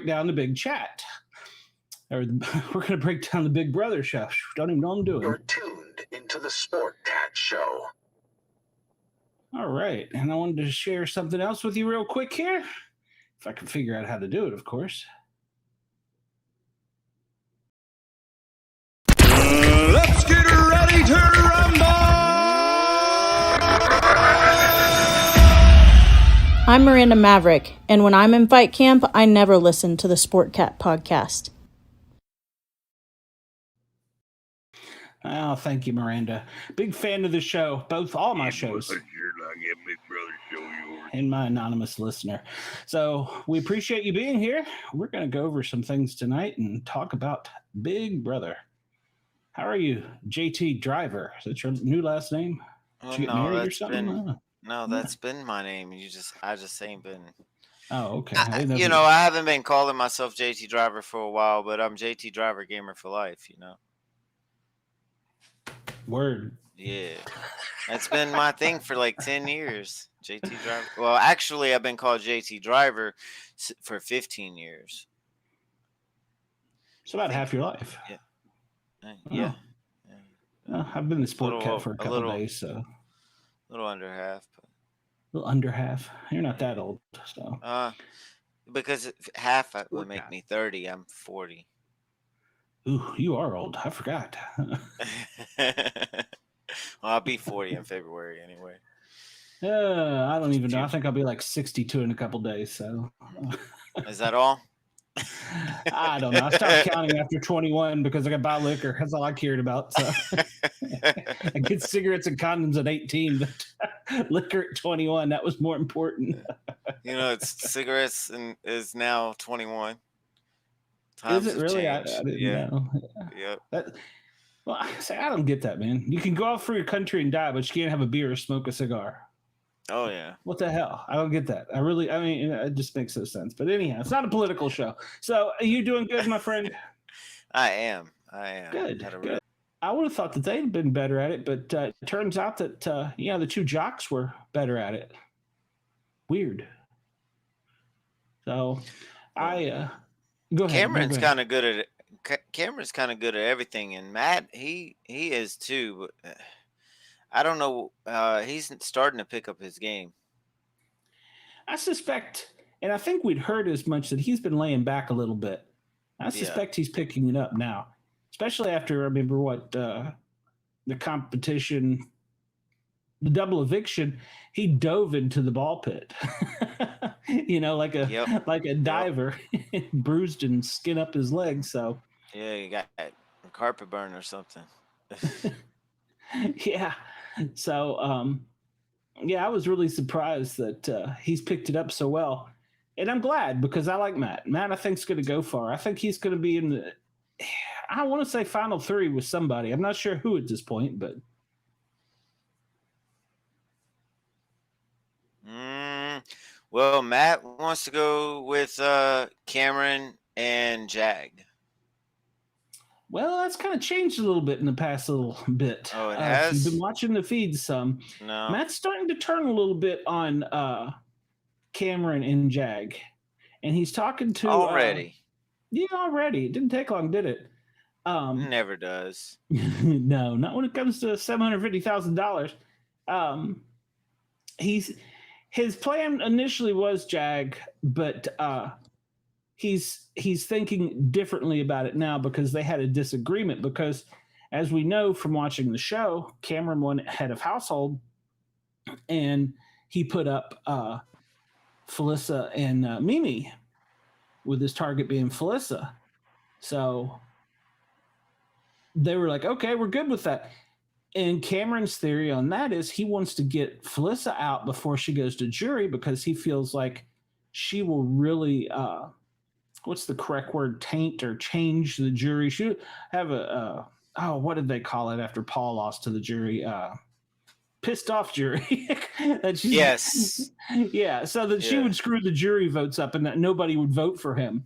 break down the big chat. We're going to break down the Big Brother show. Don't even know what I'm doing. You're tuned into the Sportcat show. All right. And I wanted to share something else with you real quick here. If I can figure out how to do it, of course. Let's get ready to rumble! I'm Miranda Maverick, and when I'm in fight camp, I never listen to the Sportcat podcast. Oh, thank you, Miranda. Big fan of the show, all my shows. You're like a Big Brother show yours. And my anonymous listener. So we appreciate you being here. We're going to go over some things tonight and talk about Big Brother. How are you, JT Driver? Is that your new last name? Did you get married or something? No, that's been my name. I just ain't been. Oh, okay. I haven't been calling myself JT Driver for a while, but I'm JT Driver Gamer for life, Word. Yeah. That's been my thing for like 10 years. JT Driver. Well, actually, I've been called JT Driver for 15 years. So about half your life. Yeah. Yeah. I've been the Sportcat for a couple of days, so. A little under half. A little under half. You're not that old, so. Because half would make me 30. I'm 40. Ooh, you are old. I forgot. Well, I'll be 40 in February anyway. I don't even know. I think I'll be like 62 in a couple days. So, is that all? I don't know. I stopped counting after 21 because I got buy liquor. That's all I cared about. So, I get cigarettes and condoms at 18, but liquor at 21, that was more important. It's cigarettes is now 21. Is it really? I didn't know. Yep. I don't get that, man. You can go out for your country and die, but you can't have a beer or smoke a cigar. Oh, yeah. What the hell? I don't get that. It just makes no sense. But anyhow, it's not a political show. So are you doing good, my friend? I am. Good. I would have thought that they'd been better at it, but it turns out that, the two jocks were better at it. Weird. So go ahead. Cameron's kind of good at it. Cameron's kind of good at everything, and Matt, he is too. But I don't know. He's starting to pick up his game. I suspect, and I think we'd heard as much, that he's been laying back a little bit. I suspect he's picking it up now, especially after I remember the competition, the double eviction. He dove into the ball pit, like a diver, bruised and skin up his leg. So yeah, you got a carpet burn or something. Yeah. So I was really surprised that he's picked it up so well, and I'm glad because I like Matt. Matt, I think, is going to go far. I think he's going to be in the. I want to say final three with somebody. I'm not sure who at this point, but. Well, Matt wants to go with Cameron and Jag. Well, that's kind of changed a little bit in the past little bit. Oh, it has? You've been watching the feeds some. No. Matt's starting to turn a little bit on Cameron and Jag. And he's talking to... Already? Already. It didn't take long, did it? Never does. No, not when it comes to $750,000. His plan initially was Jag, but he's thinking differently about it now because they had a disagreement. Because as we know from watching the show, Cameron won head of household, and he put up Felicia and Meme, with his target being Felicia. So they were like, okay, we're good with that. And Cameron's theory on that is he wants to get Felicia out before she goes to jury because he feels like she will really, what's the correct word, taint or change the jury. She would have what did they call it after Paul lost to the jury? Pissed off jury. Yes. Yeah, so that she would screw the jury votes up and that nobody would vote for him.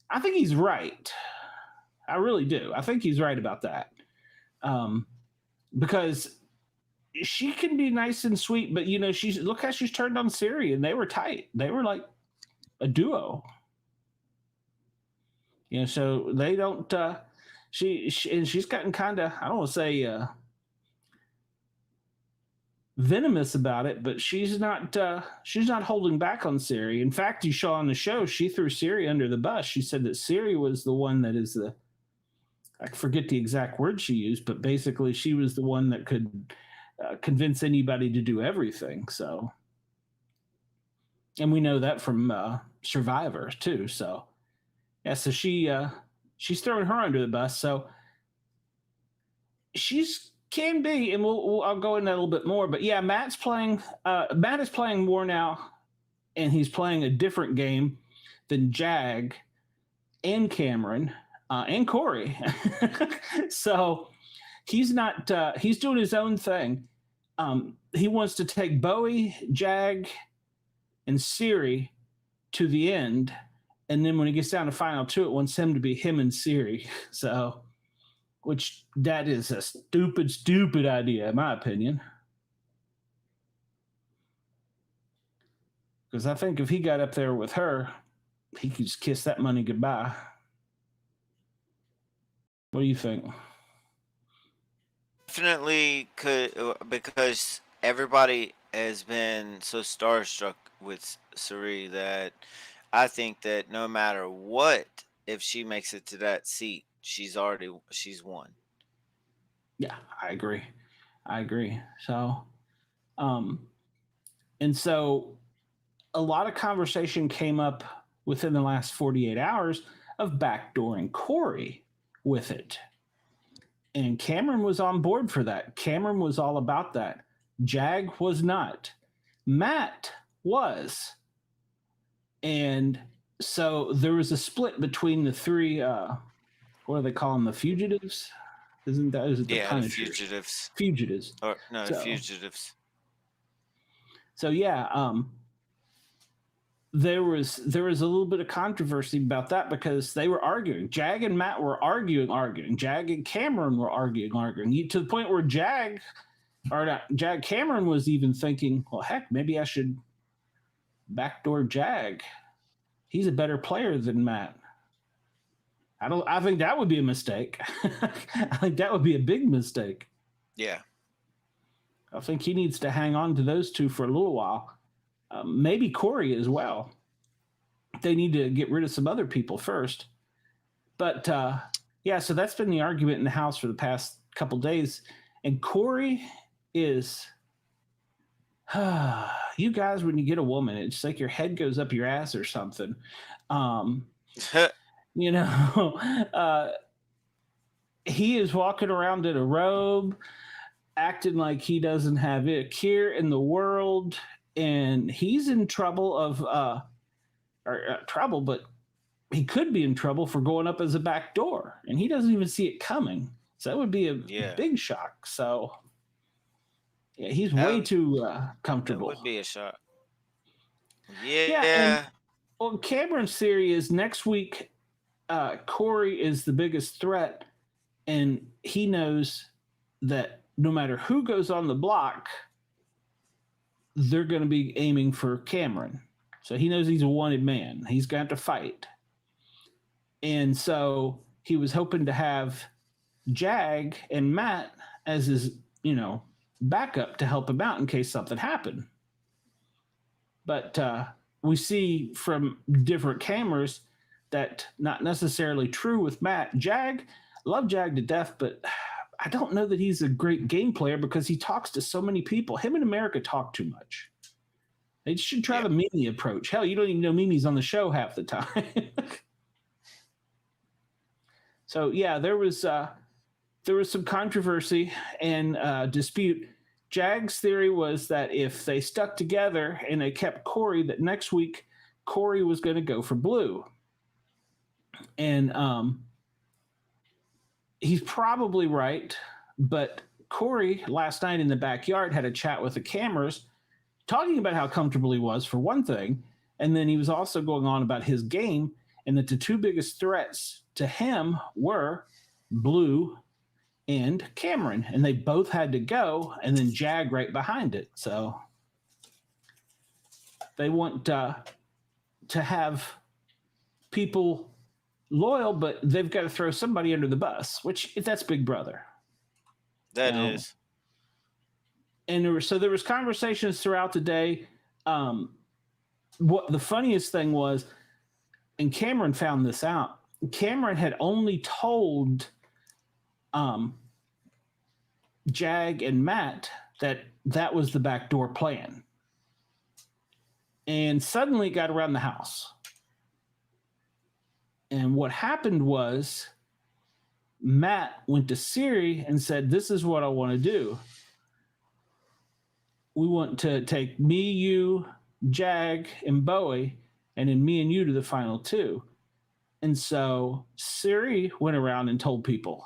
I think he's right. I really do. I think he's right about that. Because she can be nice and sweet, but look how she's turned on Siri, and they were tight. They were like a duo. So they don't. She's gotten kind of, I don't want to say venomous about it, but she's not holding back on Siri. In fact, you saw on the show she threw Siri under the bus. She said that Siri was the one that is the, I forget the exact word she used, but basically she was the one that could convince anybody to do everything. So, and we know that from Survivor too. So, yeah, so she's throwing her under the bus. So she's can be, and I'll go into that a little bit more. But yeah, Matt is playing more now, and he's playing a different game than Jag and Cameron and Corey. So he's not. He's doing his own thing. He wants to take Bowie, Jag, and Siri to the end, and then when he gets down to final two, it wants him to be him and Siri. So, which that is a stupid idea, in my opinion. Because I think if he got up there with her, he could just kiss that money goodbye. What do you think? Definitely could, because everybody has been so starstruck with Suri that I think that no matter what, if she makes it to that seat, she's won. Yeah, I agree. So, and so a lot of conversation came up within the last 48 hours of backdooring Corey with it. And Cameron was on board for that. Cameron was all about that. Jag was not. Matt was. And so there was a split between the three, what do they call them, the fugitives? Is it the Punishers? Fugitives. Fugitives. Or no, fugitives. So yeah, there was a little bit of controversy about that because they were arguing. Jag and Matt were arguing. Jag and Cameron were arguing to the point where Cameron was even thinking, well, heck, maybe I should backdoor Jag. He's a better player than Matt. I think that would be a mistake. I think that would be a big mistake. Yeah. I think he needs to hang on to those two for a little while. Maybe Corey as well. They need to get rid of some other people first. But yeah, so that's been the argument in the house for the past couple days. And Corey is, you guys, when you get a woman, it's like your head goes up your ass or something. He is walking around in a robe, acting like he doesn't have a care in the world. And he's in trouble but he could be in trouble for going up as a back door, and he doesn't even see it coming. So that would be a big shock. So yeah, he's way too comfortable. That would be a shock. Yeah. Well, Cameron's theory is next week, Corey is the biggest threat, and he knows that no matter who goes on the block, they're going to be aiming for Cameron. So he knows he's a wanted man. He's got to fight. And so he was hoping to have Jag and Matt as his, backup to help him out in case something happened. But we see from different cameras that not necessarily true with Matt. Jag, love Jag to death, but I don't know that he's a great game player because he talks to so many people. Him and America talk too much. They should try the Meme approach. Hell, you don't even know Mimi's on the show half the time. So yeah, there was some controversy and dispute. Jag's theory was that if they stuck together and they kept Corey, that next week Corey was going to go for blue. And he's probably right, but Corey last night in the backyard had a chat with the cameras talking about how comfortable he was for one thing, and then he was also going on about his game and that the two biggest threats to him were Blue and Cameron, and they both had to go, and then Jag right behind it. So they want to have people loyal, but they've got to throw somebody under the bus, which that's Big Brother. That is. And there was conversations throughout the day. What the funniest thing was, and Cameron found this out. Cameron had only told Jag and Matt that was the backdoor plan. And suddenly it got around the house. And what happened was Matt went to Siri and said, "This is what I want to do. We want to take me, you, Jag, and Bowie, and then me and you to the final two." And so Siri went around and told people.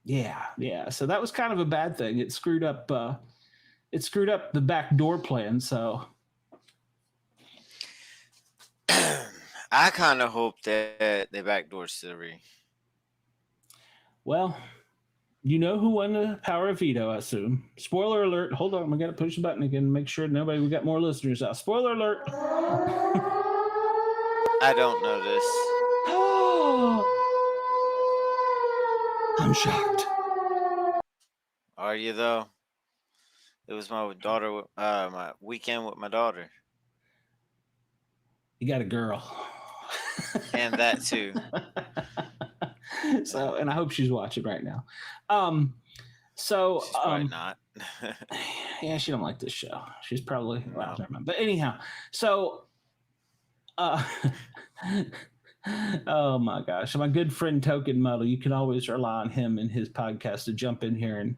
Yeah. So that was kind of a bad thing. It screwed up the backdoor plan. So I kind of hope that they backdoor Siri. Well, you know who won the Power of Veto, I assume. Spoiler alert. Hold on. We got to push the button again and make sure we got more listeners out. Spoiler alert. I don't know this. I'm shocked. Are you, though? It was my daughter, my weekend with my daughter. You got a girl. And that, too. So, and I hope she's watching right now. She's probably not. Yeah, she don't like this show. She's probably well, never mind. But anyhow, so oh my gosh, my good friend Token Muddle, you can always rely on him and his podcast to jump in here and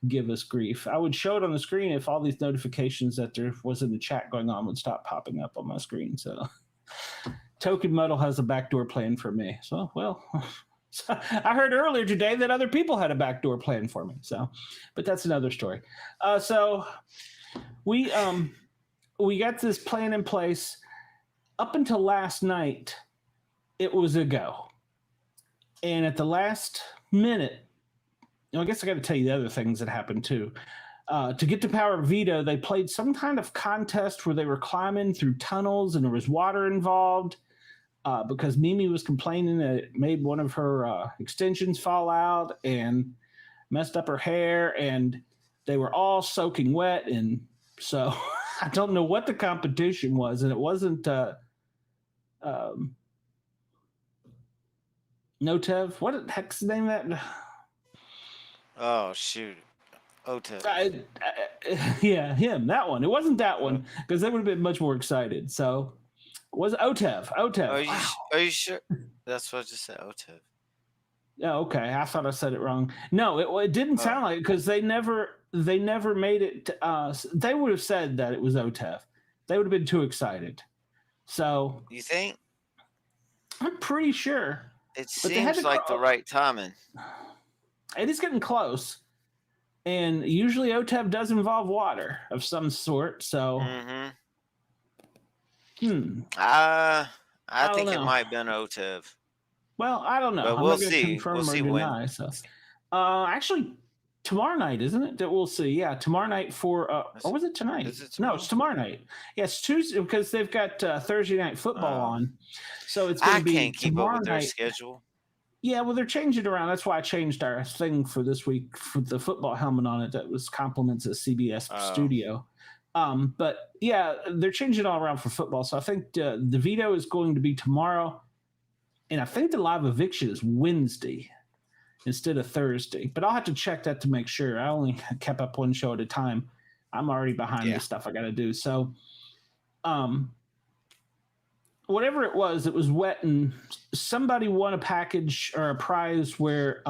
give us grief. I would show it on the screen if all these notifications that there was in the chat going on would stop popping up on my screen. So Token Muddle has a backdoor plan for me. So, well, so I heard earlier today that other people had a backdoor plan for me. So, but that's another story. So we got this plan in place. Up until last night, it was a go. And at the last minute, I guess I got to tell you the other things that happened too. To get to Power of Veto, they played some kind of contest where they were climbing through tunnels and there was water involved. Because Meme was complaining that it made one of her extensions fall out and messed up her hair, and they were all soaking wet. And so I don't know what the competition was, and it wasn't Notev. What the heck's the name of that? Oh, shoot. Otev. Yeah, him, that one. It wasn't that one, because they would have been much more excited. So was Otev. Are you sure? That's what I just said, Otev. Yeah, okay. I thought I said it wrong. No, it didn't sound like it, because they never made it. They would have said that it was Otev. They would have been too excited. So you think? I'm pretty sure. It seems like the right timing. It is getting close, and usually Otev does involve water of some sort. So. I think know. it might have been Otev. Well, I don't know. But we'll see. We'll see when. So. Actually, tomorrow night, isn't it? That we'll see. Yeah, tomorrow night for. Or was it tonight? No, it's tomorrow night. Yeah, it's Tuesday because they've got Thursday night football on. So it's going to be. I can't keep up with their schedule. Yeah, well, they're changing it around. That's why I changed our thing for this week for the football helmet on it. That was compliments of CBS Studio. But yeah, they're changing it all around for football. So I think the veto is going to be tomorrow. And I think the live eviction is Wednesday instead of Thursday. But I'll have to check that to make sure. I only kept up one show at a time. I'm already behind the stuff I got to do. So whatever it was wet. And somebody won a package or a prize where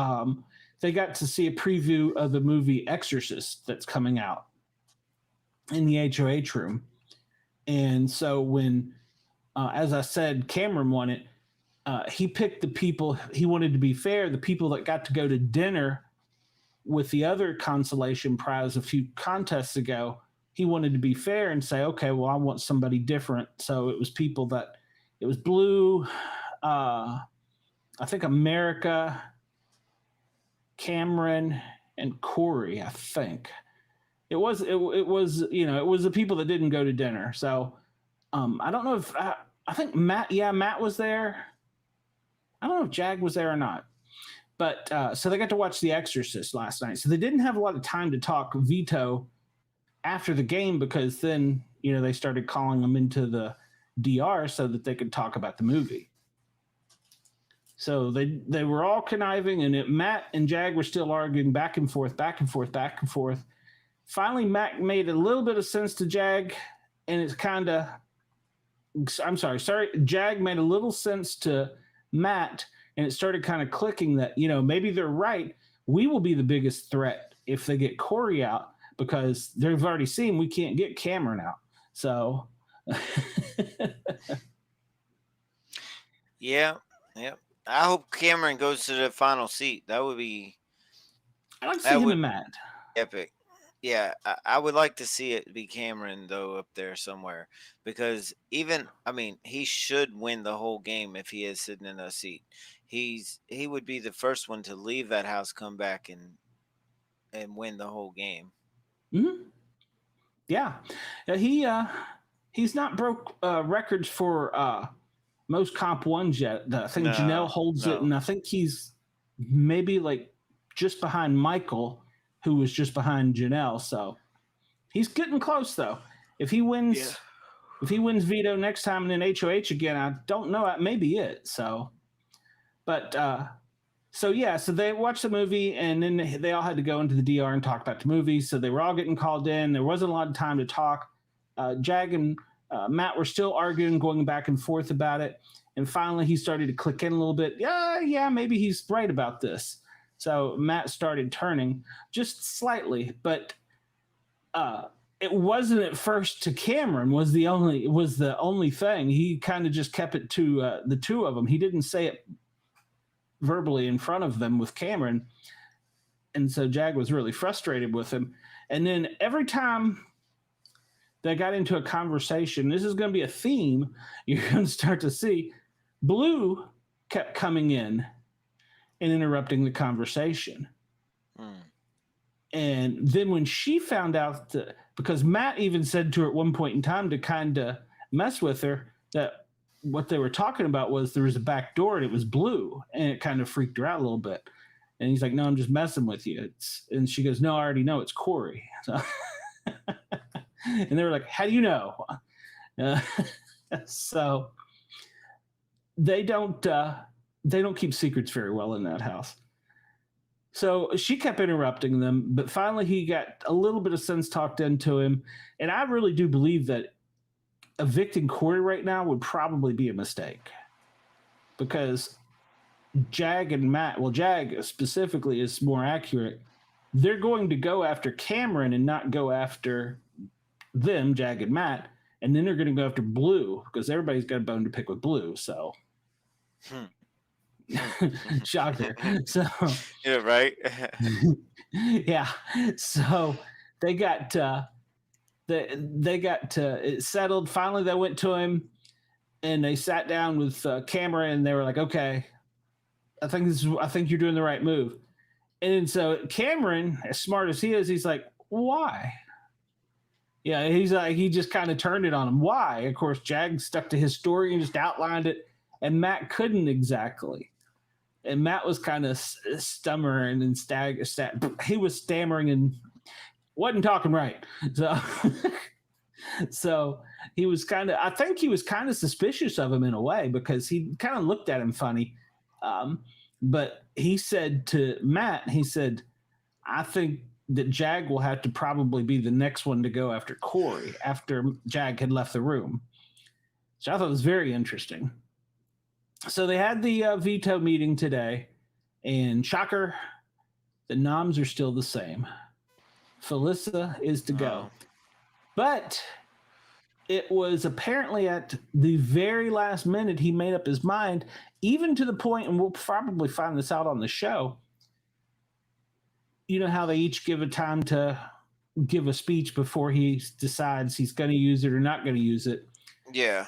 they got to see a preview of the movie Exorcist that's coming out in the HOH room. And so when, as I said, Cameron won it, he picked the people, he wanted to be fair, the people that got to go to dinner with the other consolation prize a few contests ago. He wanted to be fair and say, okay, well, I want somebody different. So it was people that, it was Blue, I think America, Cameron, and Corey, I think. It was the people that didn't go to dinner. So I don't know if I think Matt was there. I don't know if Jag was there or not. But so they got to watch The Exorcist last night. So they didn't have a lot of time to talk Veto after the game because then, they started calling them into the DR so that they could talk about the movie. So they were all conniving, and Matt and Jag were still arguing back and forth, back and forth, back and forth. Finally, Matt made a little bit of sense to Jag, and it's kind of Jag made a little sense to Matt, and it started kind of clicking that, maybe they're right. We will be the biggest threat if they get Corey out because they've already seen we can't get Cameron out. So, yeah. I hope Cameron goes to the final seat. That would be. I like to see him and Matt. Epic. Yeah, I would like to see it be Cameron though up there somewhere because he should win the whole game if he is sitting in a seat. He would be the first one to leave that house, come back and win the whole game. Mm-hmm. Yeah, he's not broke records for most comp ones yet. I think Janelle holds it, and I think he's maybe like just behind Michael, who was just behind Janelle. So he's getting close though. If he wins Veto next time and then HOH again, I don't know. That may be it. So, but so they watched the movie and then they all had to go into the DR and talk about the movie. So they were all getting called in. There wasn't a lot of time to talk. Jag and Matt were still arguing, going back and forth about it. And finally he started to click in a little bit. Yeah, maybe he's right about this. So Matt started turning just slightly, but it wasn't at first to Cameron was the only thing. He kind of just kept it to the two of them. He didn't say it verbally in front of them with Cameron. And so Jag was really frustrated with him. And then every time they got into a conversation, this is going to be a theme you're going to start to see. Blue kept coming in and interrupting the conversation. And then when she found out because Matt even said to her at one point in time to kind of mess with her that what they were talking about was there was a back door and it was Blue, and it kind of freaked her out a little bit. And he's like, "No, I'm just messing with you." And she goes, "No, I already know it's Corey." So, and they were like, "How do you know?" So they don't keep secrets very well in that house. So she kept interrupting them, but finally he got a little bit of sense talked into him. And I really do believe that evicting Corey right now would probably be a mistake because Jag and Matt, well, Jag specifically is more accurate. They're going to go after Cameron and not go after them, Jag and Matt. And then they're going to go after Blue because everybody's got a bone to pick with Blue. So. Shocker. So yeah, right. Yeah. So they got it settled. Finally, they went to him and they sat down with Cameron and they were like, "Okay, I think you're doing the right move." And so Cameron, as smart as he is, he's like, "Why?" Yeah, he's like, he just kind of turned it on him. Why? Of course, Jag stuck to his story and just outlined it, and Matt couldn't exactly. And Matt was kind of stammering and he was stammering and wasn't talking right. So, so he was I think he was kind of suspicious of him in a way because he kind of looked at him funny. But he said to Matt, he said, "I think that Jag will have to probably be the next one to go after Corey after Jag had left the room." So I thought it was very interesting. So they had the veto meeting today, and shocker, the noms are still the same. Felicia is to go. But it was apparently at the very last minute he made up his mind, even to the point, and we'll probably find this out on the show. You know how they each give a time to give a speech before he decides he's going to use it or not going to use it. Yeah.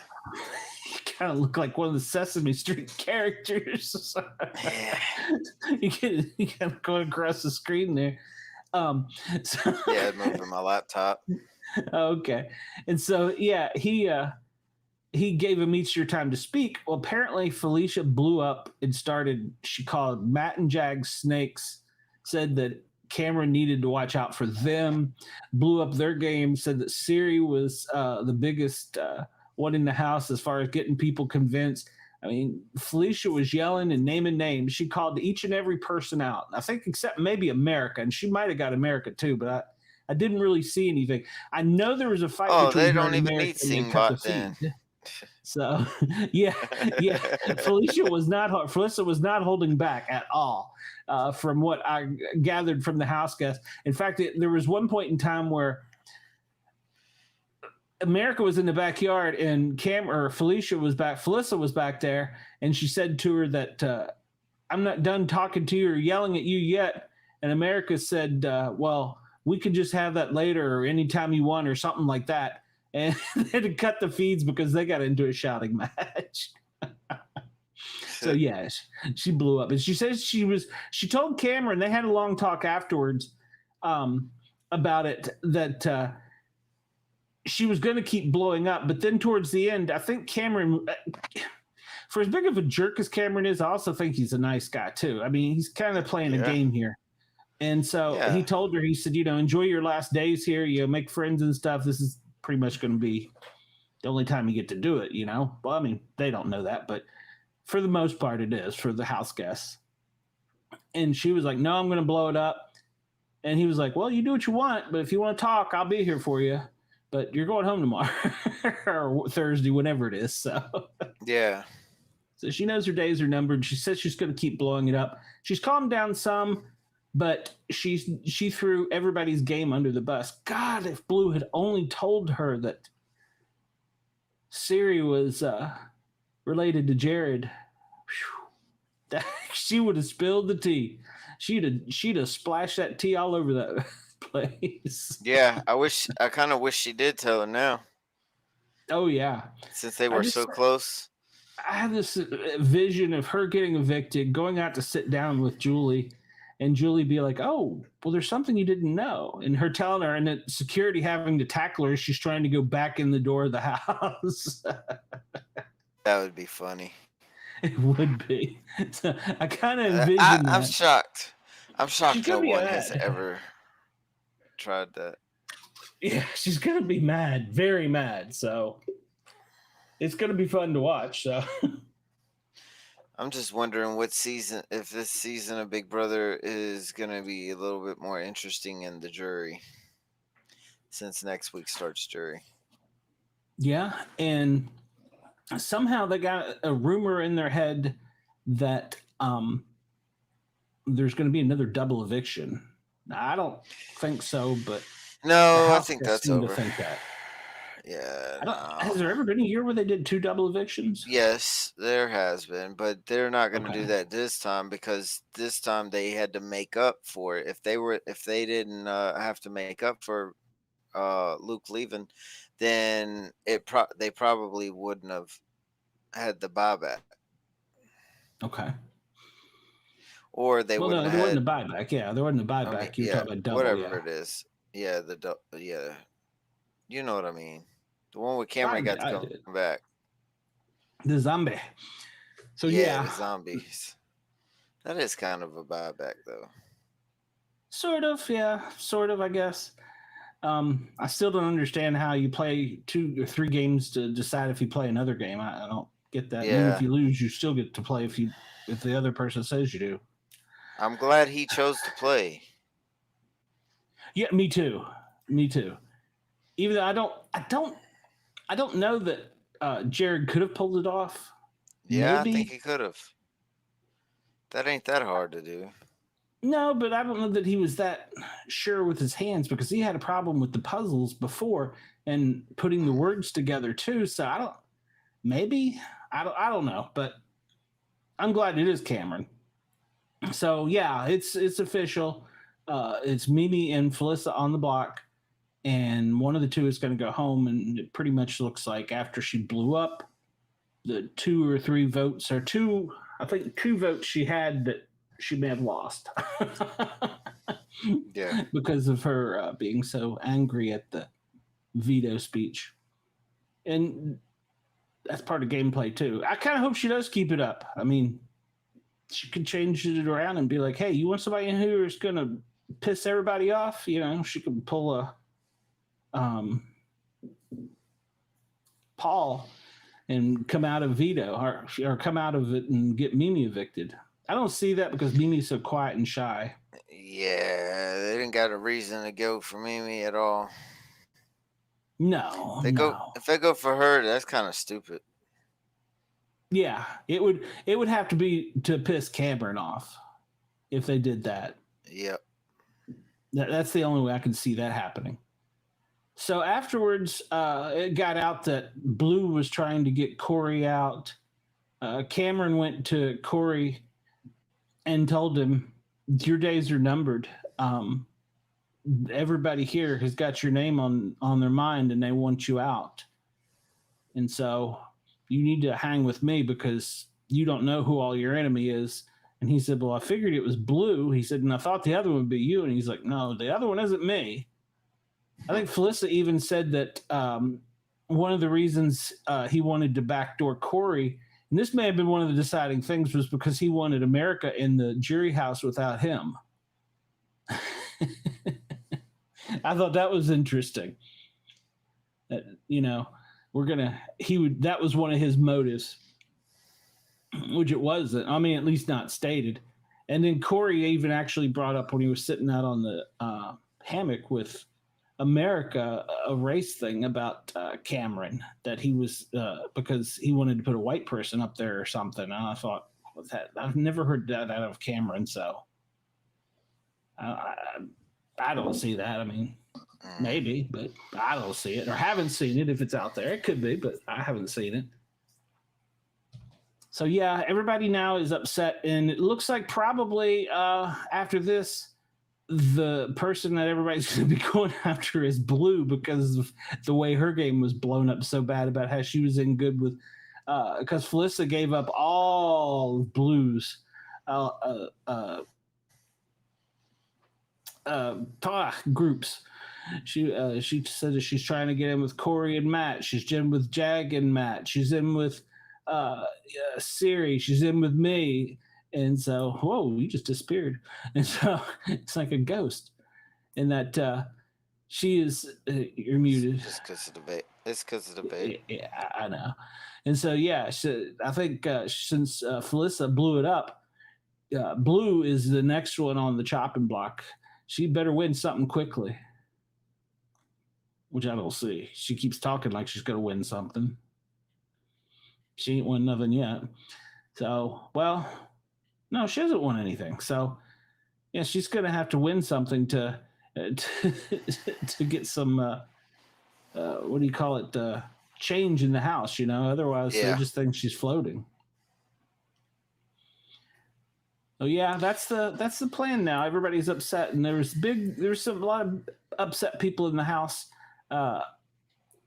Kind of look like one of the Sesame Street characters. you kind of going across the screen there. Yeah, moving my laptop. Okay. And so, yeah, he he gave him each your time to speak. Well, apparently Felicia blew up and she called Matt and Jag snakes, said that Cameron needed to watch out for them, blew up their game, said that Siri was the biggest one in the house as far as getting people convinced. I mean, Felicia was yelling and naming names. She called each and every person out. I think except maybe America, and she might have got America too, but I didn't really see anything. I know there was a fight between they her don't and even America need and they cut the Singbot then. feed. So, yeah. Felicia was not holding back at all, from what I gathered from the house guests. In fact, there was one point in time where America was in the backyard and Felicia was back there, and she said to her that I'm not done talking to you or yelling at you yet. And America said, well, we could just have that later or anytime you want or something like that. And they had to cut the feeds because they got into a shouting match. So yeah, she blew up. And she says she told Cameron, they had a long talk afterwards about it, that she was going to keep blowing up. But then towards the end, I think Cameron, for as big of a jerk as Cameron is, I also think he's a nice guy too. I mean, he's kind of playing a game here. And so he told her, he said, enjoy your last days here, make friends and stuff. This is pretty much going to be the only time you get to do it, Well, I mean, they don't know that, but for the most part it is for the house guests. And she was like, no, I'm going to blow it up. And he was like, well, you do what you want, but if you want to talk, I'll be here for you. But you're going home tomorrow or Thursday, whenever it is. So yeah. So she knows her days are numbered. She says she's going to keep blowing it up. She's calmed down some, but she threw everybody's game under the bus. God, if Blue had only told her that Siri was related to Jared, she would have spilled the tea. She'd have splashed that tea all over that place. Yeah, I kind of wish she did tell her now. Oh yeah, since they were so close. I have this vision of her getting evicted, going out to sit down with Julie, and Julie be like, oh, well, there's something you didn't know. And her telling her, and then security having to tackle her. She's trying to go back in the door of the house. That would be funny. It would be. So I kind of envision that. I'm shocked. I'm shocked no one mad. has ever tried that. Yeah, she's going to be mad. Very mad. So it's going to be fun to watch. So I'm just wondering if this season of Big Brother is going to be a little bit more interesting in the jury, since next week starts jury. Yeah, and somehow they got a rumor in their head that there's going to be another double eviction. Now, I don't think so, but no, I think that's over. To think that. Yeah. Has there ever been a year where they did 2 double evictions? Yes, there has been, but they're not going to do that this time, because this time they had to make up for it. If they didn't have to make up for Luke leaving, then they probably wouldn't have had the buyback. Okay. Or they wouldn't have. There wasn't a buyback. Yeah, there wasn't a buyback. I mean, You're talking about double. Whatever it is. Yeah, yeah. You know what I mean. The one with Cameron got to come back. The zombie. So yeah, the zombies. That is kind of a buyback, though. Sort of, yeah. Sort of, I guess. I still don't understand how you play 2 or 3 games to decide if you play another game. I don't get that. Yeah. And if you lose, you still get to play if the other person says you do. I'm glad he chose to play. Yeah, me too. Even though I don't know that Jared could have pulled it off. Yeah, Maybe. I think he could have. That ain't that hard to do. No, but I don't know that he was that sure with his hands, because he had a problem with the puzzles before and putting the words together too. So I don't know, but I'm glad it is Cameron. So yeah, it's official. It's Meme and Felicia on the block, and one of the two is going to go home. And it pretty much looks like after she blew up, the 2 or 3 votes, or 2 votes she had that she may have lost. Yeah, because of her being so angry at the veto speech. And that's part of gameplay too. I kind of hope she does keep it up. I mean, she could change it around and be like, "Hey, you want somebody in here who's gonna piss everybody off?" You know, she could pull a Paul and come out of veto, or come out of it and get Meme evicted. I don't see that because Mimi's so quiet and shy. Yeah, they didn't got a reason to go for Mimi at all. No, If they go for her, that's kind of stupid. Yeah, it would have to be to piss Cameron off if they did that. Yep. That's the only way I can see that happening. So afterwards, it got out that Blue was trying to get Corey out. Cameron went to Corey and told him, "Your days are numbered. Everybody here has got your name on their mind, and they want you out. And so you need to hang with me because you don't know who all your enemy is." And he said, "Well, I figured it was Blue." He said, "And I thought the other one would be you." And he's like, "No, the other one isn't me." I think Felicia even said that one of the reasons he wanted to backdoor Corey, and this may have been one of the deciding things, was because he wanted America in the jury house without him. I thought that was interesting. You know, that was one of his motives, which it wasn't. I mean, at least not stated. And then Corey even actually brought up when he was sitting out on the hammock with America, a race thing about Cameron, that he was because he wanted to put a white person up there or something. And I thought, I've never heard that out of Cameron, so I don't see that. I mean, maybe, but I don't see it or haven't seen it. If it's out there, it could be, but I haven't seen it. So yeah, everybody now is upset, and it looks like probably after this, the person that everybody's going to be going after is Blue because of the way her game was blown up so bad about how she was in good with, because Felicia gave up all Blue's groups. She said that she's trying to get in with Corey and Matt. She's in with Jag and Matt. She's in with Siri. She's in with me. And so, whoa, you just disappeared. And so it's like a ghost. And that she is, you're muted. Just because of debate. It's because of debate. Yeah, I know. And so, yeah, I think since Felicia blew it up, Blue is the next one on the chopping block. She better win something quickly, which I don't see. She keeps talking like she's going to win something. She ain't won nothing yet. So, well, no, she hasn't won anything. So, yeah, she's going to have to win something to get some, what do you call it, change in the house, you know? Otherwise, they just think she's floating. So, yeah, that's the plan now. Everybody's upset, and there's a lot of upset people in the house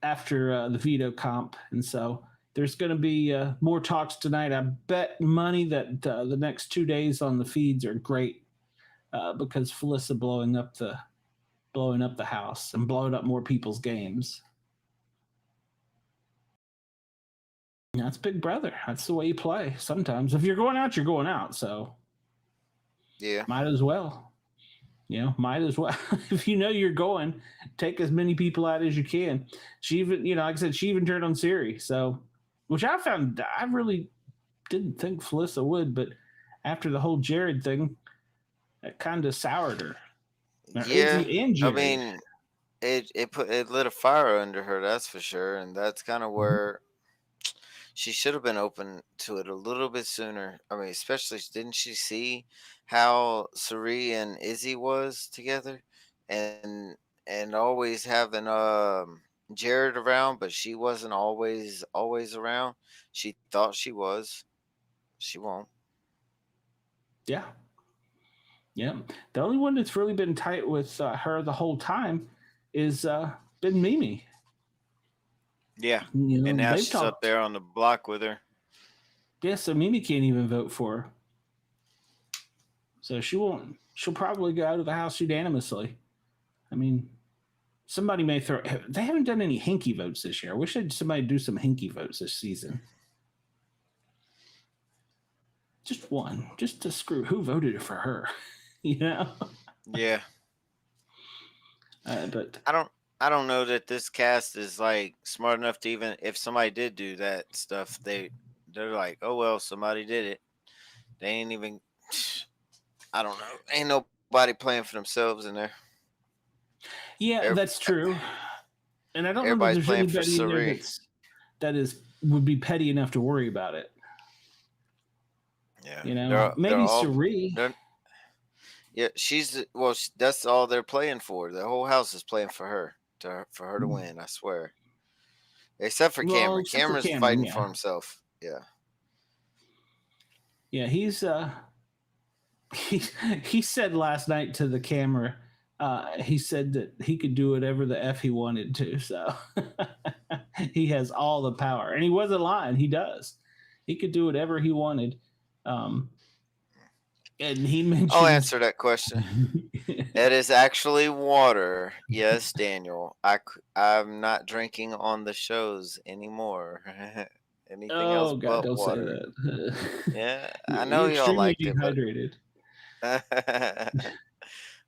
after the veto comp, and so there's going to be more talks tonight. I bet money that the next 2 days on the feeds are great because Felicia blowing up the house and blowing up more people's games. That's Big Brother. That's the way you play. Sometimes, if you're going out, you're going out. So, yeah, might as well. Might as well. If you know you're going, take as many people out as you can. She even, like I said, she even turned on Siri. So. Which I found, I really didn't think Felicia would, but after the whole Jared thing, it kind of soured her. Yeah, I mean, it lit a fire under her, that's for sure, and that's kind of where she should have been open to it a little bit sooner. I mean, especially, didn't she see how Sari and Izzy was together, and always having Jared around, but she wasn't always around. She thought she was. She won't. Yeah. The only one that's really been tight with her the whole time is been Meme. Yeah, and now she's up there on the block with her. Yeah, so Meme can't even vote for her. So she won't. She'll probably go out of the house unanimously. I mean, somebody may throw. They haven't done any hinky votes this year. I wish somebody do some hinky votes this season. Just one, just to screw who voted for her, you know? Yeah. But I don't know that this cast is like smart enough to even if somebody did do that stuff, they're like, oh well, somebody did it. They ain't even. I don't know. Ain't nobody playing for themselves in there. yeah, that's true. And I don't know that Everybody's there's playing for anybody in there Suri. would be petty enough to worry about it. Yeah, You know, maybe all, Suri. Yeah, that's all they're playing for. The whole house is playing for her for her to win. I swear, except for Cameron. Except for Cameron's Cameron, fighting yeah. for himself. Yeah. Yeah, he's he said last night to the camera, he said that he could do whatever the F he wanted to. So he has all the power. And he wasn't lying. He does. He could do whatever he wanted. And he mentioned. I'll answer that question. It is actually water. Yes, Daniel. I'm not drinking on the shows anymore. Anything else God, but don't water. say that. Yeah, I know You're y'all extremely liked it, but dehydrated.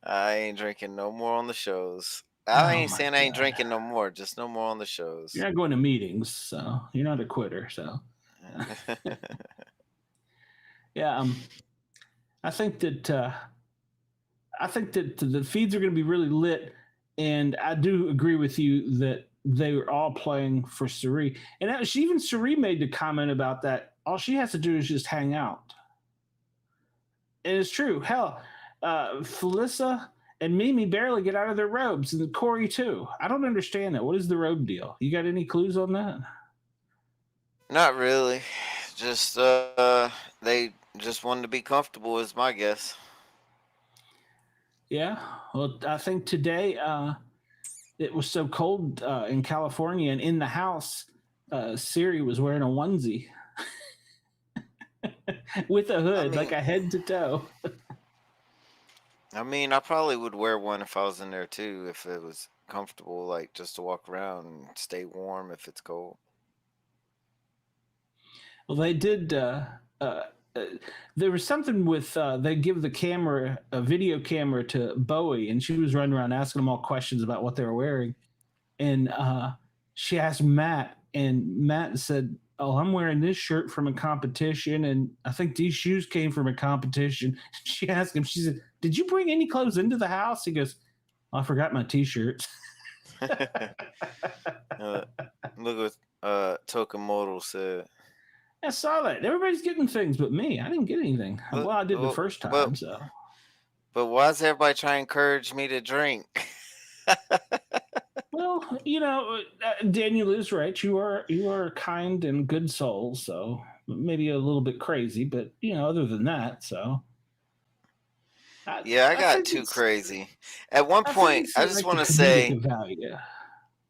I ain't drinking no more on the shows. Oh I ain't my saying I ain't God. drinking no more, just no more on the shows. You're not going to meetings, so you're not a quitter. So yeah, I think that the feeds are going to be really lit, and I do agree with you that they were all playing for Suri. And even Suri made the comment about that. All she has to do is just hang out. And it's true. Hell, Felicia and Meme barely get out of their robes, and Corey too. I don't understand that. What is the robe deal? You got any clues on that? Not really. Just they just wanted to be comfortable is my guess. Yeah. Well, I think today it was so cold in California, and in the house, Siri was wearing a onesie with a hood, like a head to toe. I mean, I probably would wear one if I was in there too, if it was comfortable, like just to walk around and stay warm if it's cold. Well, they did. There was something with they give the camera a video camera to Bowie, and she was running around asking them all questions about what they were wearing, and she asked Matt, and Matt said, "Oh, I'm wearing this shirt from a competition, and I think these shoes came from a competition." She asked him, she said, "Did you bring any clothes into the house?" He goes, "I forgot my t-shirts." Look what Tokamoto said. I saw that. Everybody's getting things but me. I didn't get anything. Well, I did the first time, so. But why does everybody try to encourage me to drink? Well, you know, Daniel is right. You are a kind and good soul, so maybe a little bit crazy, but you know, other than that, so. I got too crazy. At one point, I just want to say,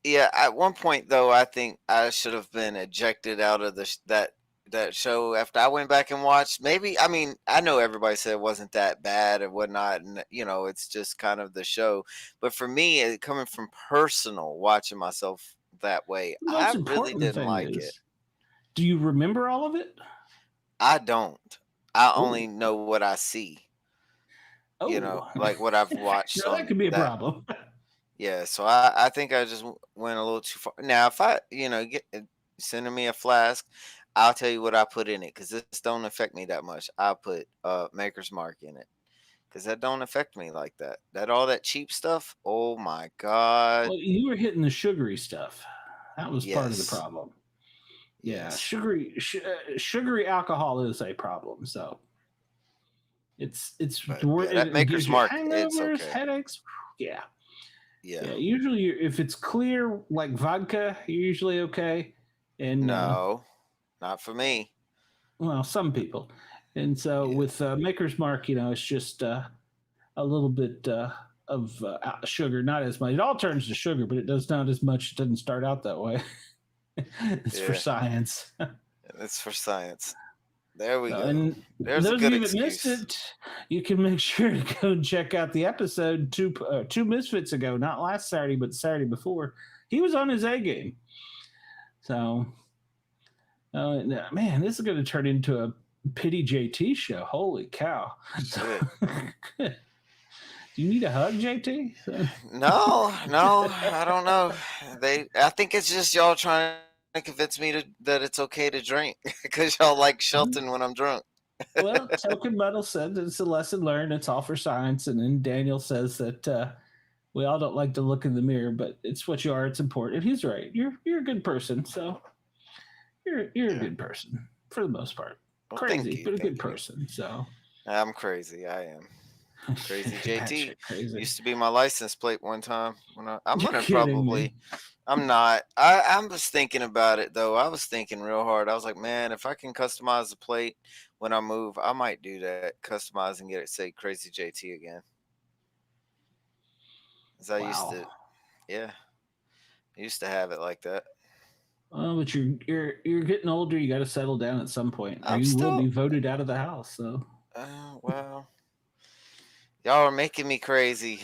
yeah. At one point, though, I think I should have been ejected out of that show after I went back and watched. Maybe, I mean, I know everybody said it wasn't that bad and whatnot, and you know, it's just kind of the show. But for me, coming from personal watching myself that way, I really didn't like it. Do you remember all of it? I don't. I only know what I see. Oh. You know, like what I've watched. No, that could be a problem. Yeah, so I think I just went a little too far. Now, if I, sending me a flask, I'll tell you what I put in it because this don't affect me that much. I'll put Maker's Mark in it because that don't affect me like that. All that cheap stuff, oh my God. Well, you were hitting the sugary stuff. That was part of the problem. Yeah, sugary alcohol is a problem. So it's that Maker's Mark, it's okay. Headaches. Yeah. Usually, if it's clear like vodka, you're usually okay. And no, not for me. Well, some people. And so with Maker's Mark, it's just a little bit of sugar, not as much. It all turns to sugar, but it does not as much. It doesn't start out that way. It's for science. It's for science. There we go. And There's a those good of you that excuse. missed it, you can make sure to go and check out the episode two Misfits ago, not last Saturday, but the Saturday before. He was on his A game. So, man, this is going to turn into a pity JT show. Holy cow. Shit. Do you need a hug, JT? No, I don't know. I think it's just y'all trying to convince me that it's okay to drink because y'all like Shelton when I'm drunk. Well, Token Metal said it's a lesson learned. It's all for science. And then Daniel says that we all don't like to look in the mirror, but it's what you are. It's important. And he's right. You're a good person. So you're a good person for the most part. Well, Crazy, but a good person. So I'm crazy. I am. Crazy JT crazy. used to be my license plate one time. I'm You're gonna kidding probably. me. I'm not. I was thinking about it though. I was thinking real hard. I was like, man, if I can customize the plate when I move, I might do that. Customize and get it say Crazy JT again. Cause I used to, yeah, I used to have it like that. Oh, but you're getting older. You got to settle down at some point, or you will be voted out of the house. So, well, y'all are making me crazy.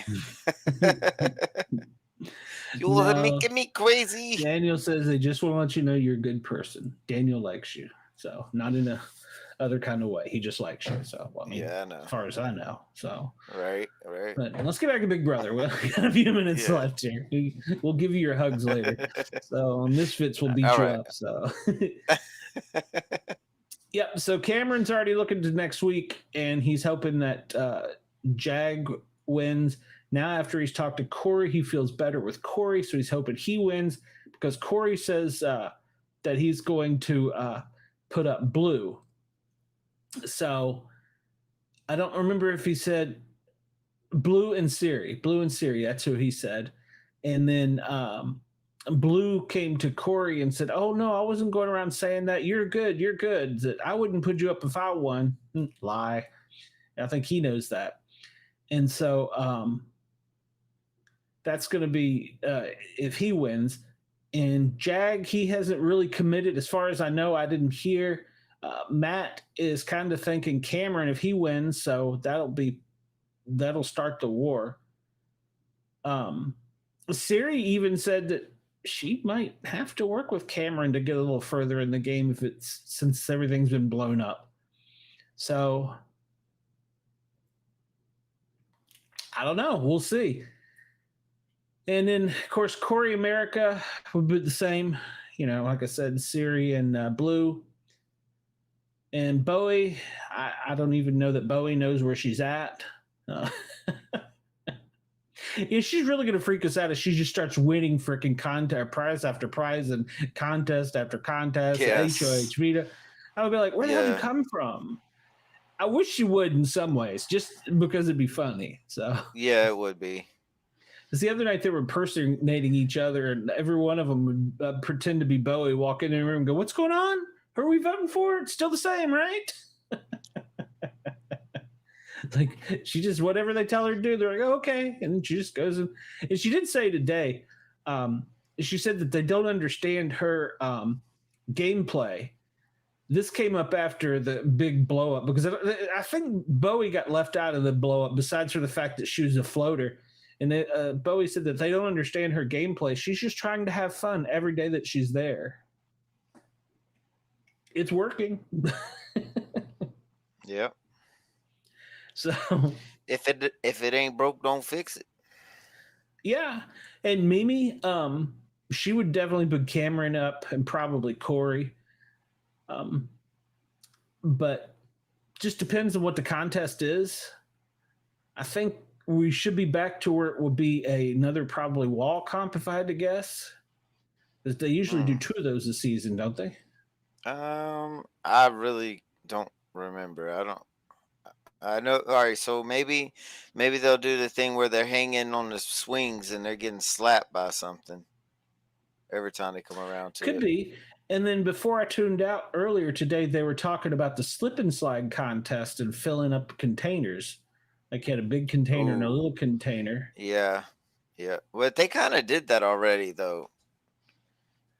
You are making me crazy. Daniel says they just want to let you know you're a good person. Daniel likes you, so not in a other kind of way. He just likes you. So, I mean, yeah, I know. As far as I know, so right. But let's get back to Big Brother. We got a few minutes left here. We'll give you your hugs later. So Misfits will beat you up. So, yep. So Cameron's already looking to next week, and he's hoping that Jag wins. Now, after he's talked to Corey, he feels better with Corey, so he's hoping he wins because Corey says that he's going to put up Blue. So I don't remember if he said Blue and Siri. That's who he said. And then Blue came to Corey and said, "Oh no, I wasn't going around saying that. You're good. That I wouldn't put you up if I won." Lie. I think he knows that. And so that's going to be if he wins. And Jag, he hasn't really committed. As far as I know, I didn't hear. Matt is kind of thinking Cameron if he wins, so that'll start the war. Siri even said that she might have to work with Cameron to get a little further in the game since everything's been blown up. So I don't know. We'll see. And then, of course, Corey America would be the same. Like I said, Siri and Blue. And Bowie, I don't even know that Bowie knows where she's at. She's really going to freak us out if she just starts winning freaking prize after prize and contest after contest. Yes. HOH Vita. I would be like, where the hell did you come from? I wish she would in some ways, just because it'd be funny. So yeah, it would be. Because the other night they were impersonating each other, and every one of them would pretend to be Bowie, walk in the room and go, "What's going on? Who are we voting for? It's still the same, right?" Like, she just, whatever they tell her to do, they're like, "Oh, okay." And then she just goes and she did say today, she said that they don't understand her gameplay. This came up after the big blow up because I think Bowie got left out of the blow up, besides for the fact that she was a floater. And Bowie said that they don't understand her gameplay. She's just trying to have fun every day that she's there. It's working. Yep. So if it ain't broke, don't fix it. Yeah. And Mimi, she would definitely put Cameron up and probably Corey. But just depends on what the contest is. I think we should be back to where it would be another probably wall comp, if I had to guess. Because they usually do 2 of those a season, don't they? I really don't remember. I know. All right, so maybe they'll do the thing where they're hanging on the swings and they're getting slapped by something every time they come around to it. Could be. And then before I tuned out earlier today, they were talking about the slip and slide contest and filling up containers. Like, you had a big container and a little container. Yeah. But they kind of did that already, though.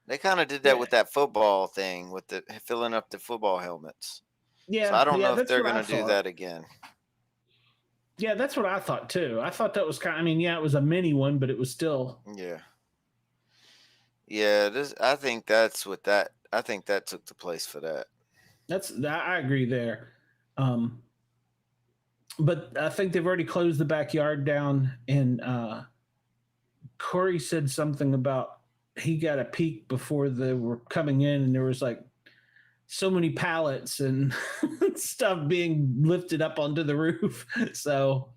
They kind of did that with that football thing, with the filling up the football helmets. So I don't know if that's they're what I gonna do thought. that again. Yeah, that's what I thought too. I thought that was kind. I mean, yeah, it was a mini one, but it was still. Yeah. Yeah, I think that's what that. I think that took the place for that. I agree there. But I think they've already closed the backyard down, and Corey said something about he got a peek before they were coming in, and there was like so many pallets and stuff being lifted up onto the roof. So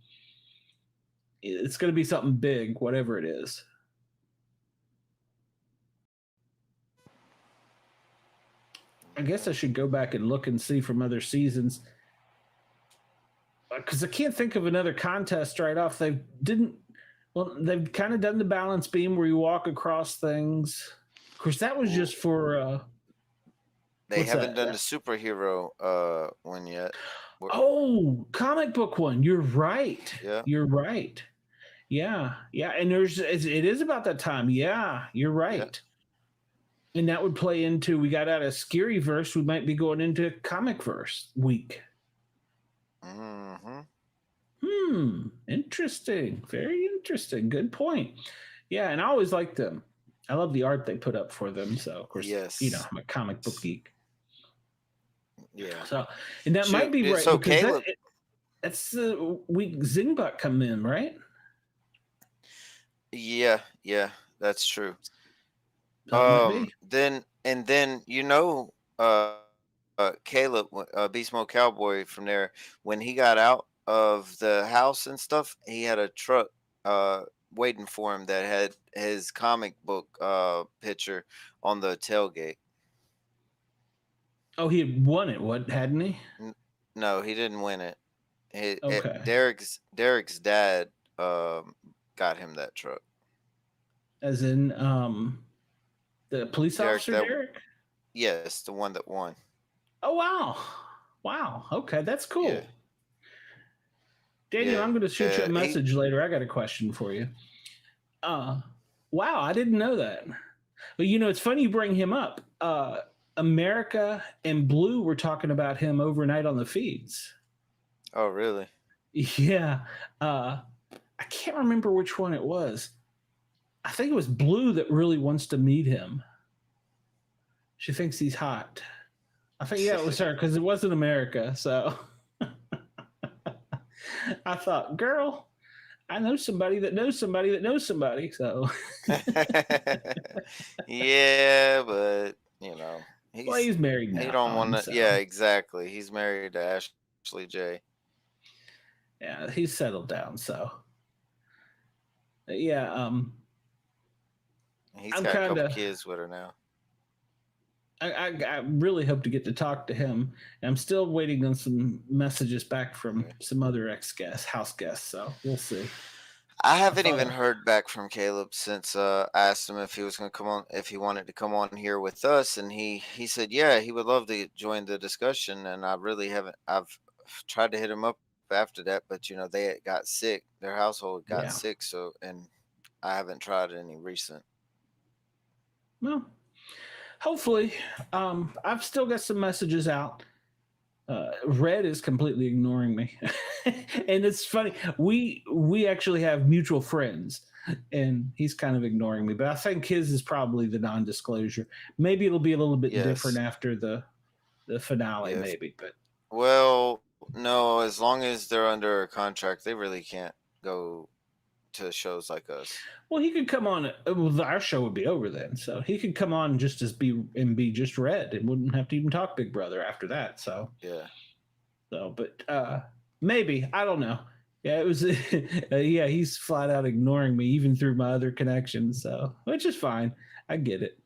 it's going to be something big, whatever it is. I guess I should go back and look and see from other seasons, because I can't think of another contest right off. They've kind of done the balance beam where you walk across things. Of course, that was just for. They what's haven't that? done the superhero one yet. Oh, comic book one. You're right. Yeah. You're right. Yeah, and it is about that time. Yeah, you're right. Yeah. And that would play into, we got out of Scary Verse, we might be going into Comic Verse week. Interesting. Very interesting. Good point. Yeah, and I always liked them. I love the art they put up for them. So, of course, I'm a comic book geek. Yeah. So, and that might be right. So because Caleb, that's the week Zingbuck come in, right? Yeah, that's true. Then Caleb, Beast Mode Cowboy from there, when he got out of the house and stuff, he had a truck waiting for him that had his comic book picture on the tailgate. Oh, he had won it, hadn't he? No, he didn't win it. Okay. Derek's dad got him that truck. As in the police officer Derek? Yes, the one that won. Oh, wow. Okay, that's cool. Yeah. Daniel, I'm going to shoot you a message later. I got a question for you. Wow, I didn't know that. But it's funny you bring him up. America and Blue were talking about him overnight on the feeds. Oh, really? Yeah. I can't remember which one it was. I think it was Blue that really wants to meet him. She thinks he's hot. I think, it was her, because it wasn't America. So I thought, girl, I know somebody that knows somebody that knows somebody. So yeah, but he's married now. He don't want to. So. Yeah, exactly. He's married to Ashley J. Yeah, he's settled down. So yeah, he's got a couple kids with her now. I really hope to get to talk to him. I'm still waiting on some messages back from some other house guests. So we'll see. I haven't even heard back from Caleb since I asked him if he was going to come on, if he wanted to come on here with us, and he said, yeah, he would love to join the discussion. And I really haven't. I've tried to hit him up after that, but they got sick. Their household got sick, so and I haven't tried any recent. Well. Hopefully, I've still got some messages out. Red is completely ignoring me, and it's funny. We actually have mutual friends, and he's kind of ignoring me. But I think his is probably the non-disclosure. Maybe it'll be a little bit different after the finale, maybe. But no. As long as they're under a contract, they really can't go to shows like us. Well, he could come on. Well, our show would be over then, so he could come on just as be just Red, and wouldn't have to even talk Big Brother after that. So yeah. So, but maybe, I don't know. Yeah, it was. He's flat out ignoring me even through my other connections. So, which is fine. I get it.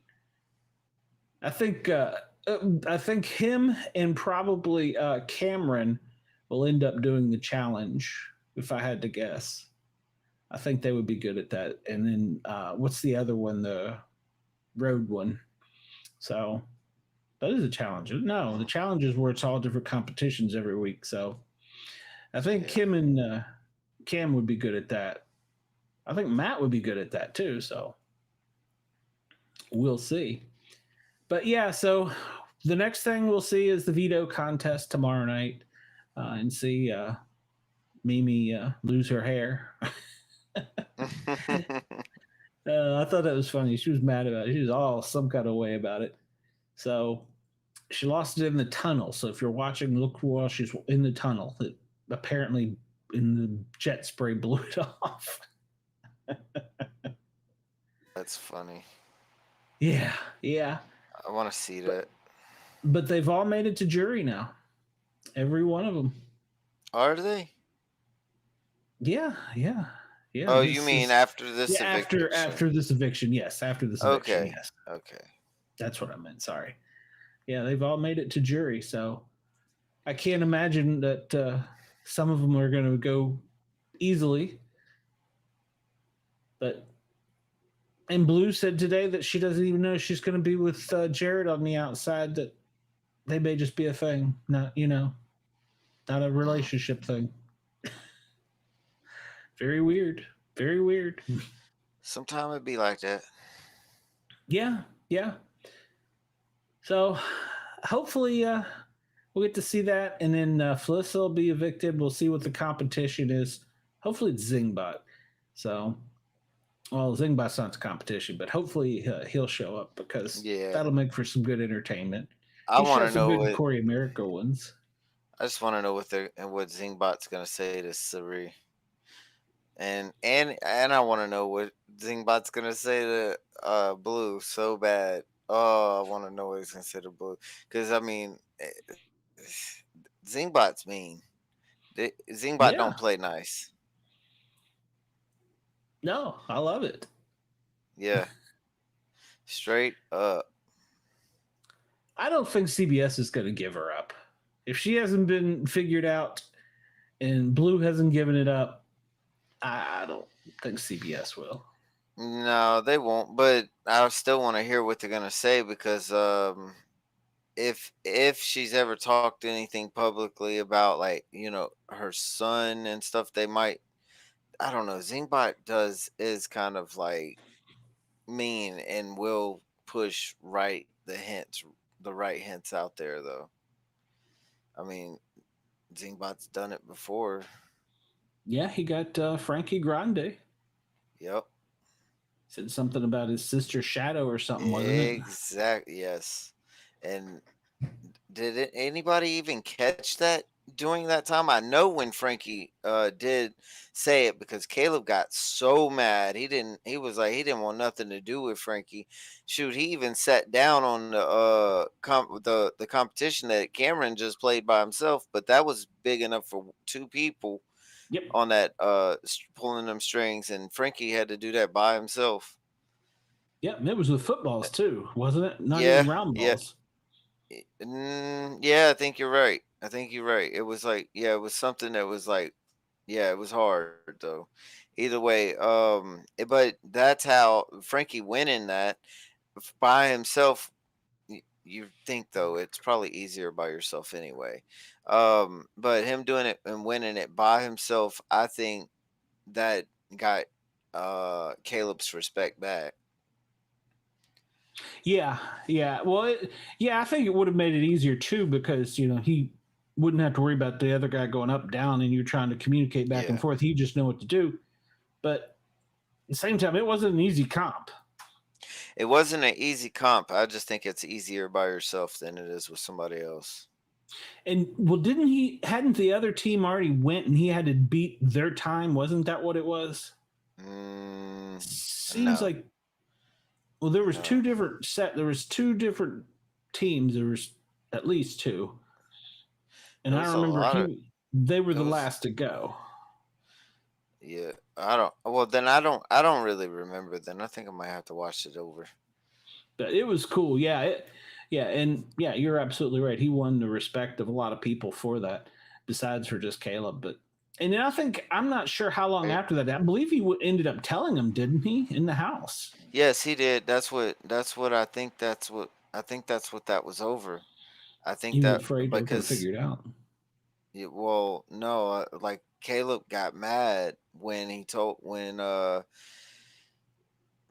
I think him and probably Cameron will end up doing the challenge if I had to guess. I think they would be good at that. And then what's the other one? The road one. So that is a challenge. No, the challenge is where it's all different competitions every week. So I think Kim and Cam would be good at that. I think Matt would be good at that too. So we'll see. But yeah, so the next thing we'll see is the veto contest tomorrow night, and see Mimi lose her hair. I thought that was funny. She was mad about it. She was all some kind of way about it. So she lost it in the tunnel. So if you're watching, look while she's in the tunnel. It apparently in the jet spray blew it off. That's funny. Yeah. I want to see that. But they've all made it to jury now. Every one of them. Are they? Yeah. Oh, you mean after this eviction? After this eviction, yes. After this eviction, yes. Okay. That's what I meant. Sorry. Yeah, they've all made it to jury, so I can't imagine that some of them are going to go easily. And Blue said today that she doesn't even know she's going to be with Jared on the outside. That they may just be a thing, not not a relationship thing. Very weird. Very weird. Sometime it'd be like that. Yeah. So hopefully we'll get to see that, and then Felicia will be evicted. We'll see what the competition is. Hopefully it's Zingbot. So, well, Zingbot's not the competition, but hopefully he'll show up because that'll make for some good entertainment. I want to know what Corey America ones. I just want to know what Zingbot's gonna say to Sari. And I want to know what Zingbot's gonna say to Blue so bad. Oh, I want to know what he's gonna say to Blue, because I mean, Zingbot's mean. Zingbot don't play nice. No, I love it. Yeah, straight up. I don't think CBS is going to give her up. If she hasn't been figured out and Blue hasn't given it up, I don't think CBS will. No, they won't. But I still want to hear what they're gonna say, because if she's ever talked anything publicly about, like, her son and stuff, they might. I don't know. Zingbot is kind of like mean and will push the right hints out there, though. I mean, Zingbot's done it before. Yeah, he got Frankie Grande. Yep. Said something about his sister Shadow or something, wasn't it? Exactly. Yes. And did anybody even catch that during that time? I know when Frankie did say it, because Caleb got so mad. He was like, he didn't want nothing to do with Frankie. Shoot, he even sat down on the competition that Cameron just played by himself, but that was big enough for two people. Yep. On that pulling them strings, and Frankie had to do that by himself. Yep, and it was with footballs too, wasn't it? Not even round balls. Yeah, I think you're right. It was like, it was something that was like, it was hard though. Either way, but that's how Frankie winning that by himself. You think though it's probably easier by yourself anyway, but him doing it and winning it by himself, I think that got Caleb's respect back. Yeah. Well, I think it would have made it easier too, because he wouldn't have to worry about the other guy going up, down, and you're trying to communicate back and forth. He just know what to do. But at the same time, it wasn't an easy comp. It wasn't an easy comp. I just think it's easier by yourself than it is with somebody else. And well, hadn't the other team already went and he had to beat their time? Wasn't that what it was? Seems like. Well, there was two different teams. There was at least two. And I remember they were the last to go. Yeah, I don't really remember then. I think I might have to watch it over. But it was cool. Yeah. You're absolutely right. He won the respect of a lot of people for that, besides for just Caleb. And then I'm not sure how long after that. I believe he ended up telling him, didn't he, in the house? Yes, he did. That's what I think. That's what that was over. I think he was that afraid to figure it out. Yeah, well, no, like Caleb got mad when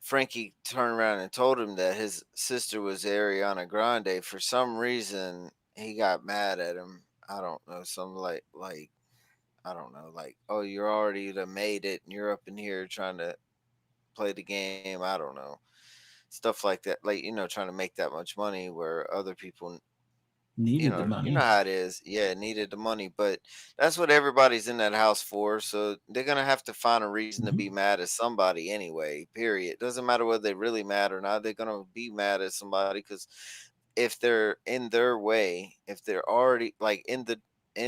Frankie turned around and told him that his sister was Ariana Grande, for some reason he got mad at him. I don't know, some like I don't know, like, oh, you're already made it and you're up in here trying to play the game. I don't know. Stuff like that, like, trying to make that much money where other people, Needed the you money. know how it is. Yeah, needed the money, but that's what everybody's in that house for. So they're gonna have to find a reason to be mad at somebody anyway. Period. Doesn't matter whether they really mad or not. They're gonna be mad at somebody because if they're in their way, if they're already like in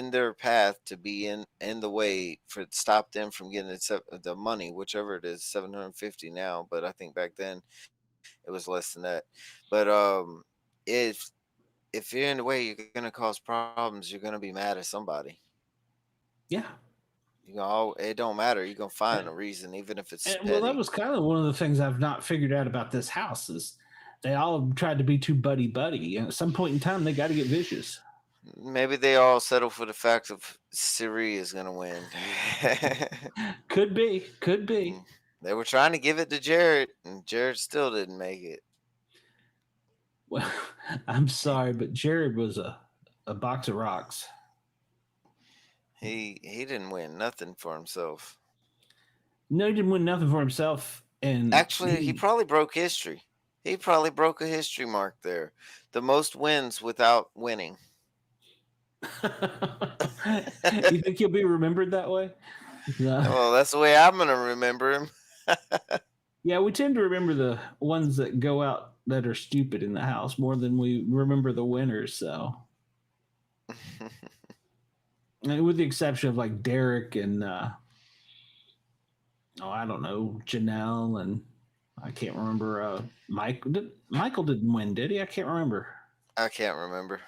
their path to be in the way for stop them from getting the money, whichever it is, 750 now, but I think back then it was less than that. But if you're in the way, you're gonna cause problems. You're gonna be mad at somebody. Yeah. It don't matter. You're gonna find a reason, even if it's And, well, that petty. was kind of one of the things I've not figured out about this house is they all have tried to be too buddy. And at some point in time, they got to get vicious. Maybe they all settle for the fact of Siri is gonna win. Could be. They were trying to give it to Jared, and Jared still didn't make it. Well, I'm sorry, but Jared was a box of rocks. He didn't win nothing for himself. No, he didn't win nothing for himself. And Actually, he probably broke history. He probably broke a history mark there. The most wins without winning. You think he'll be remembered that way? No. Well, that's the way I'm gonna remember him. Yeah, we tend to remember the ones that go out that are stupid in the house more than we remember the winners. So, and with the exception of like Derek and I don't know, Janelle, and I can't remember. Michael didn't win, did he? I can't remember. I can't remember.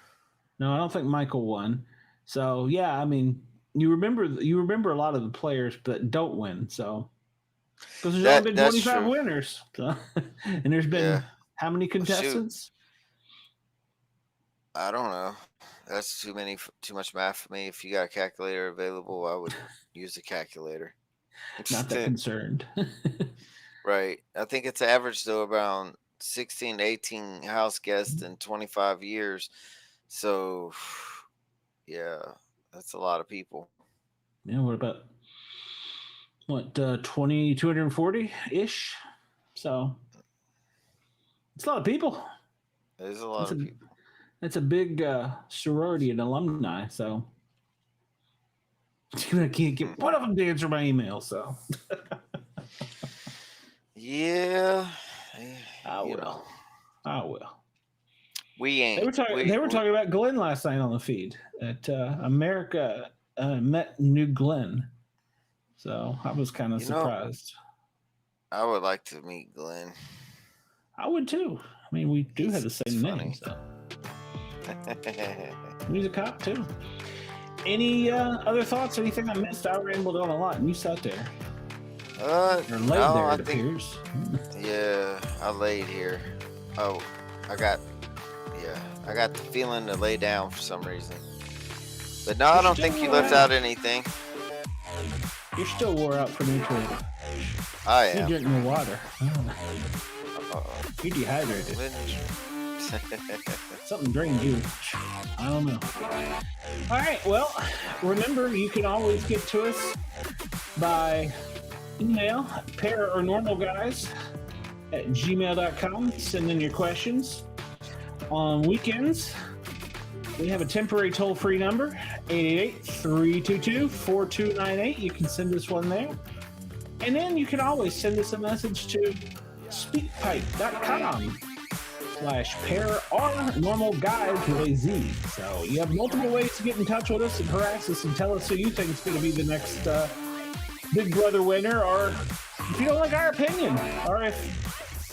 No, I don't think Michael won. So yeah, I mean, you remember a lot of the players, but don't win. So because there's only been 25 true. winners, so, and there's been how many contestants? I don't know. That's too much math for me. If you got a calculator available, I would use a calculator. Not that concerned. Right. I think it's average though around 16 to 18 house guests in 25 years. So yeah, that's a lot of people. Yeah, what about 240 ish? So it's a lot of people. There's a lot of people. It's a big sorority and alumni. So I can't get one of them to answer my email. So yeah, I will. We were talking about Glenn last night on the feed at America met New Glenn. So I was kind of surprised. I would like to meet Glenn. I would too. I mean, we do have the same name. So. He's a cop too. Any other thoughts? Anything I missed? I rambled on a lot, and you sat there. No, it appears. Yeah, I laid here. Oh, I got the feeling to lay down for some reason. But no, I don't think you left out anything. You're still wore out from eating. I am. You're drinking your water. You're dehydrated. Something drained you. I don't know. All right. Well, remember, you can always get to us by email, paranormalguys@gmail.com. Send in your questions. On weekends, we have a temporary toll-free number, 888-322-4298. You can send us one there. And then you can always send us a message to speakpipe.com/paranormalguys with a Z. So you have multiple ways to get in touch with us and harass us and tell us who you think is going to be the next Big Brother winner, or if you don't like our opinion, or if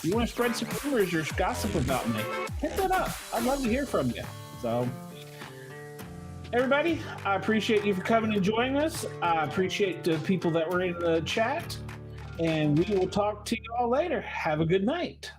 you want to spread some rumors or gossip about me, hit that up. I'd love to hear from you. So, everybody, I appreciate you for coming and joining us. I appreciate the people that were in the chat, and we will talk to you all later. Have a good night.